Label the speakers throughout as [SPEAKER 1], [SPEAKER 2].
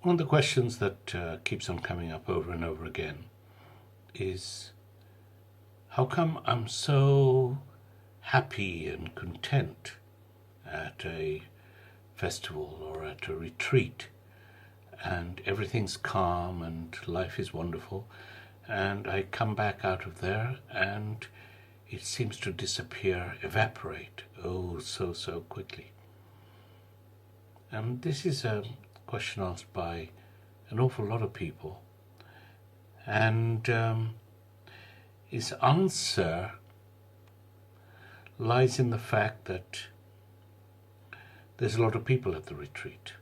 [SPEAKER 1] One of the questions that keeps on coming up over and over again is, how come I'm so happy and content at a festival or at a retreat, and everything's calm and life is wonderful, and I come back out of there and it seems to disappear, evaporate, oh, so quickly. And this is a question asked by an awful lot of people, and his answer lies in the fact that there's a lot of people at the retreat.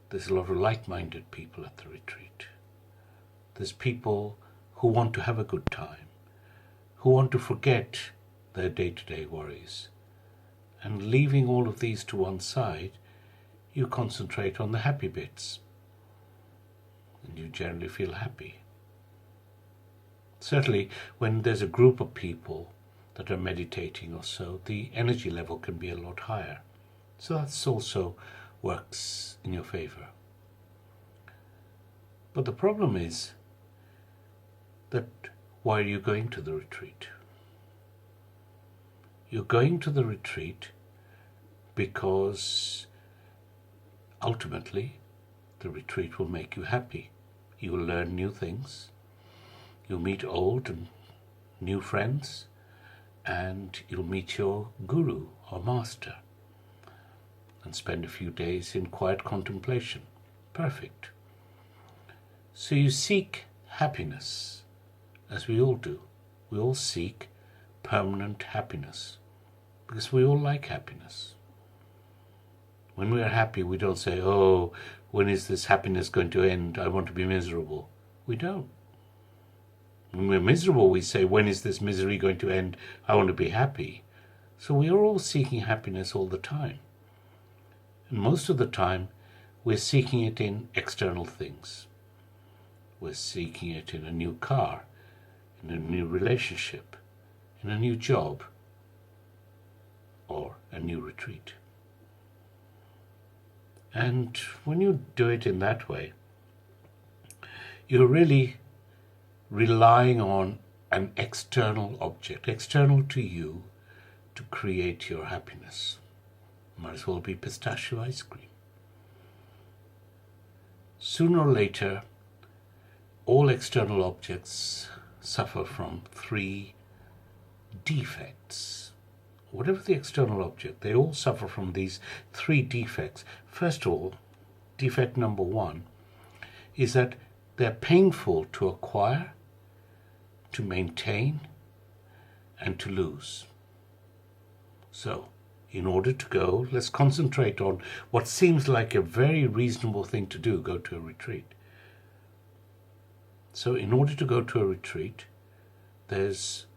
[SPEAKER 1] There's a lot of like-minded people at the retreat. There's people who want to have a good time, who want to forget their day-to-day worries. And leaving all of these to one side, you concentrate on the happy bits. And you generally feel happy. Certainly, when there's a group of people that are meditating or so, the energy level can be a lot higher. So that also works in your favor. But the problem is that why are you going to the retreat? You're going to the retreat because ultimately the retreat will make you happy. You will learn new things. You'll meet old and new friends, and you'll meet your guru or master and spend a few days in quiet contemplation. Perfect. So you seek happiness, as we all do. We all seek permanent happiness because we all like happiness. When we are happy, we don't say, oh, when is this happiness going to end? I want to be miserable. We don't. When we're miserable, we say, when is this misery going to end? I want to be happy. So we are all seeking happiness all the time. And most of the time, we're seeking it in external things. We're seeking it in a new car, in a new relationship, in a new job, or a new retreat. And when you do it in that way, you're really relying on an external object, external to you, to create your happiness. Might as well be pistachio ice cream. Sooner or later, all external objects suffer from 3 defects. Whatever the external object, they all suffer from these 3 defects. First of all, defect number 1 is that they're painful to acquire, to maintain, and to lose. So, in order to go, let's concentrate on what seems like a very reasonable thing to do, go to a retreat. So in order to go to a retreat, there's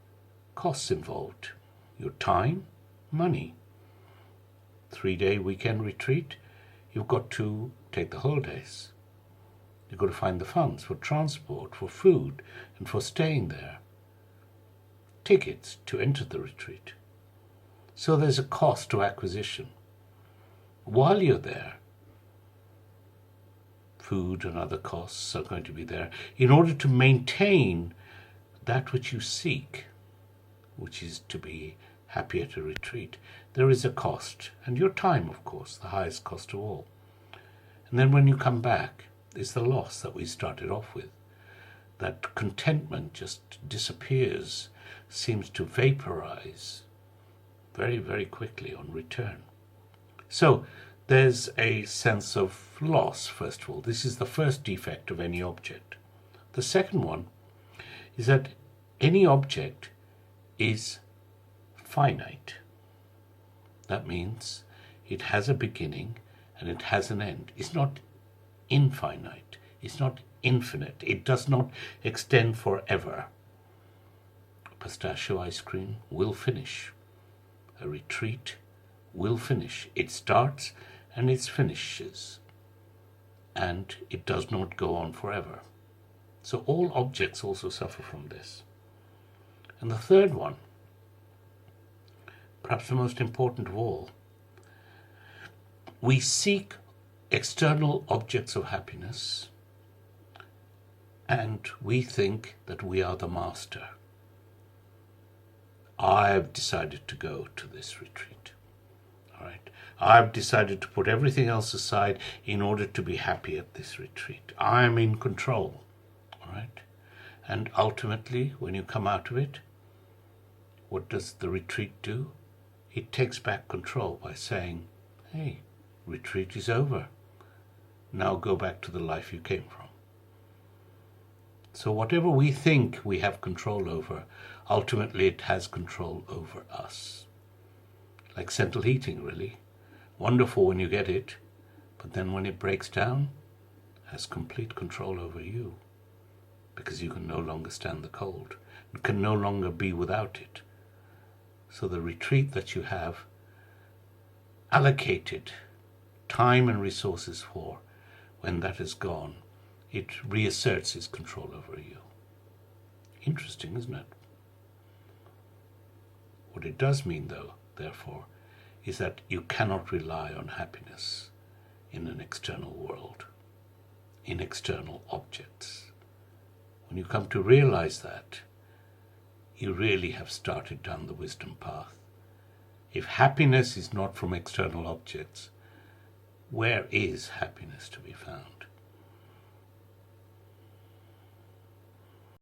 [SPEAKER 1] costs involved. Your time, money. 3-day weekend retreat, you've got to take the holidays. You've got to find the funds for transport, for food, and for staying there. Tickets to enter the retreat. So there's a cost to acquisition. While you're there, food and other costs are going to be there in order to maintain that which you seek, which is to be happy at a retreat. There is a cost, and your time, of course, the highest cost of all. And then when you come back, is the loss that we started off with. That contentment just disappears, seems to vaporize very, very quickly on return. So there's a sense of loss, first of all. This is the first defect of any object. The second one is that any object is finite. That means it has a beginning and it has an end. It's not infinite. It's not infinite. It does not extend forever. Pistachio ice cream will finish. A retreat will finish. It starts and it finishes. And it does not go on forever. So all objects also suffer from this. And the third one, perhaps the most important of all, we seek external objects of happiness, and we think that we are the master. I've decided to go to this retreat. All right. I've decided to put everything else aside in order to be happy at this retreat. I'm in control. All right. And ultimately, when you come out of it, what does the retreat do? It takes back control by saying, hey, retreat is over. Now go back to the life you came from. So whatever we think we have control over, ultimately it has control over us. Like central heating, really. Wonderful when you get it, but then when it breaks down, it has complete control over you, because you can no longer stand the cold. You can no longer be without it. So the retreat that you have allocated time and resources for, when that is gone, it reasserts its control over you. Interesting, isn't it? What it does mean, though, therefore, is that you cannot rely on happiness in an external world, in external objects. When you come to realize that, you really have started down the wisdom path. If happiness is not from external objects, where is happiness to be found?